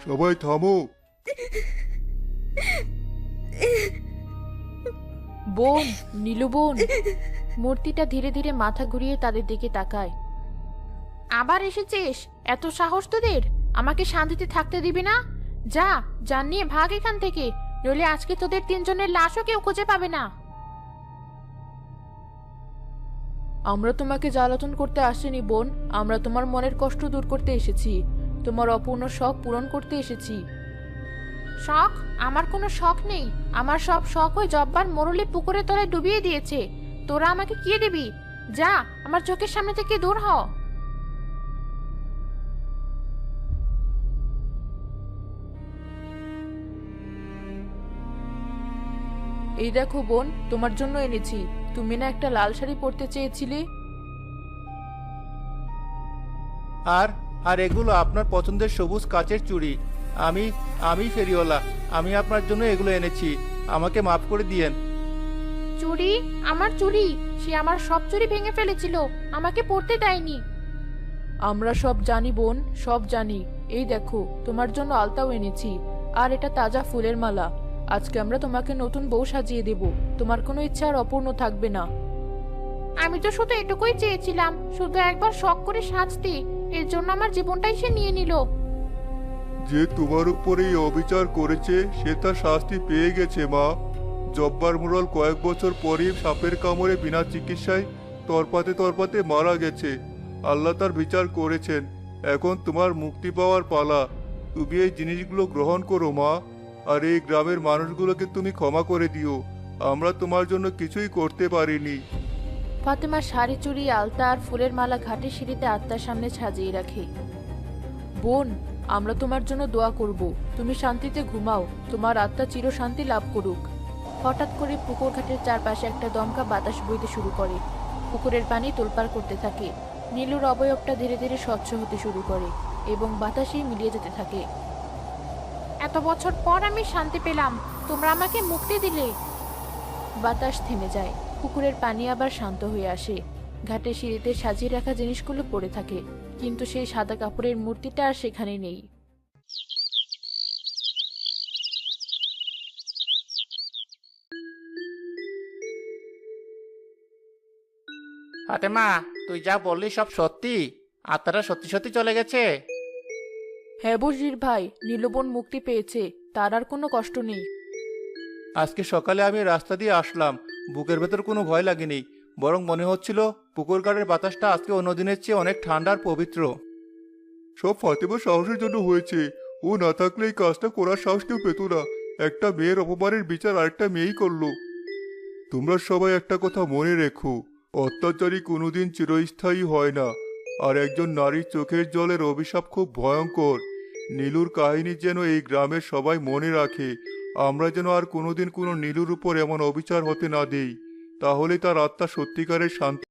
সবাই থামো। বোন, নীলু বোন। মূর্তিটা ধীরে ধীরে মাথা ঘুরিয়ে তাদের দিকে তাকায়। আবার এসেছিস? এত সাহস তোদের? আমাকে শান্তিতে থাকতে দিবি না? যা, জান নিয়ে ভাগ এখান থেকে, নইলে আজকে তোদের তিনজনের লাশও কেউ খুঁজে পাবে না। আমরা তোমাকে জ্বালাতন করতে আসিনি বোন, আমরা তোমার মনের কষ্ট দূর করতে এসেছি, তোমার অপূর্ণ শখ পূরণ করতে এসেছি। শখ? আমার কোনো শখ নেই। আমার সব শখ ওই জব্বার মোরলে পুকুরের তলায় ডুবিয়ে দিয়েছে। তোরা আমাকে কি দিবি? যা, আমার চোখের সামনে থেকে দূর হ। এই দেখো বোন, তোমার জন্য এনেছি। তুমি না একটা লাল শাড়ি পরতে চেয়েছিলে? আর আর এগুলো আপনার পছন্দের সবুজ কাচের চুড়ি। আমি আমি ফেরিওয়ালা, আমি আপনার জন্য এগুলো এনেছি। আমাকে মাফ করে দিয়েন। চুড়ি? আমার চুড়ি? সে আমার সব চুড়ি ভেঙে ফেলেছিল, আমাকে পরতে দেয়নি। আমরা সব জানি বোন, সব জানি। এই দেখো, তোমার জন্য আলতাও এনেছি, আর এটা তাজা ফুলের মালা। আজকে আমরা তোমাকে নতুন বউ সাজিয়ে দেব, তোমার কোনো ইচ্ছা আর অপূর্ণ থাকবে না। আমি তো শুধু এটুকুই চেয়েছিলাম, শুধু একবার শখ করে সাজতে। এর জন্য আমার জীবনটাই সে নিয়ে নিল। যে তোমার উপরে এই অবিচার করেছে সে তার শাস্তি পেয়ে গেছে মা। জব্বার মুরল কয়েক বছর পরই সাপের কামড়ে বিনা চিকিৎসায় তরপাতে তরপাতে মারা গেছে। আল্লাহ তার বিচার করেছেন। এখন তোমার মুক্তি পাওয়ার পালা। তুমি এই জিনিসগুলো গ্রহণ করো মা, আর এই গ্রামের মানুষগুলোকে তুমি ক্ষমা করে দিও। আমরা তোমার জন্য কিছুই করতে পারিনি। ফাতেমা শাড়ি, চুড়ি, আলতা আর ফুলের মালা ঘাটে সিঁড়িতে আত্মার সামনে সাজিয়ে রাখে। বোন, আমরা তোমার জন্য দোয়া করব, তুমি শান্তিতে ঘুমাও, তোমার আত্মা চিরশান্তি লাভ করুক। হঠাৎ করে পুকুর ঘাটের চারপাশে একটা দমকা বাতাস বইতে শুরু করে। পুকুরের পানি তোলপাড় করতে থাকে। নীলুর অবয়বটা ধীরে ধীরে স্বচ্ছ হতে শুরু করে এবং বাতাসেই মিলিয়ে যেতে থাকে। এত বছর পর আমি শান্তি পেলাম, তোমরা আমাকে মুক্তি দিলে। বাতাস থেমে যায়, পুকুরের পানি আবার শান্ত হয়ে আসে। ঘাটে সিঁড়িতে সাজিয়ে রাখা জিনিসগুলো পড়ে থাকে, কিন্তু সেই সাদা কাপড়ের মূর্তিটা আর সেখানে নেই। ফাতেমা, তুই যা বললি সব সত্যি? আত্মারা সত্যি সত্যি চলে গেছে? হ্যাঁ বশির ভাই, নীলবন মুক্তি পেয়েছে, তার আর কোনো কষ্ট নেই। আজকে সকালে আমি রাস্তা দিয়ে আসলাম, বুকের ভেতর কোনো ভয় লাগেনি, বরং মনে হচ্ছিল পুকুর ঘাটের বাতাসটা আজকে অন্য দিনের চেয়ে অনেক ঠান্ডা আর পবিত্র। সব ফাতেমা সাহসের জন্য হয়েছে। ও না থাকলে এই কাজটা করার সাহস কেউ পেত না। একটা মেয়ের অপমানের বিচার আরেকটা মেয়েই করলো। তোমরা সবাই একটা কথা মনে রেখো, অত্যাচারী কোনোদিন চিরস্থায়ী হয় না। আর একজন নারীর চোখের জলের অভিশাপ খুব ভয়ঙ্কর। নীলুর কাহিনী যেন এই গ্রামের সবাই মনে রাখে। আমরা যেন আর কোনোদিন কোনো নীলুর উপর এমন অবিচার হতে না দেই। তাহলে তার আত্মা সত্যিকারের শান্তি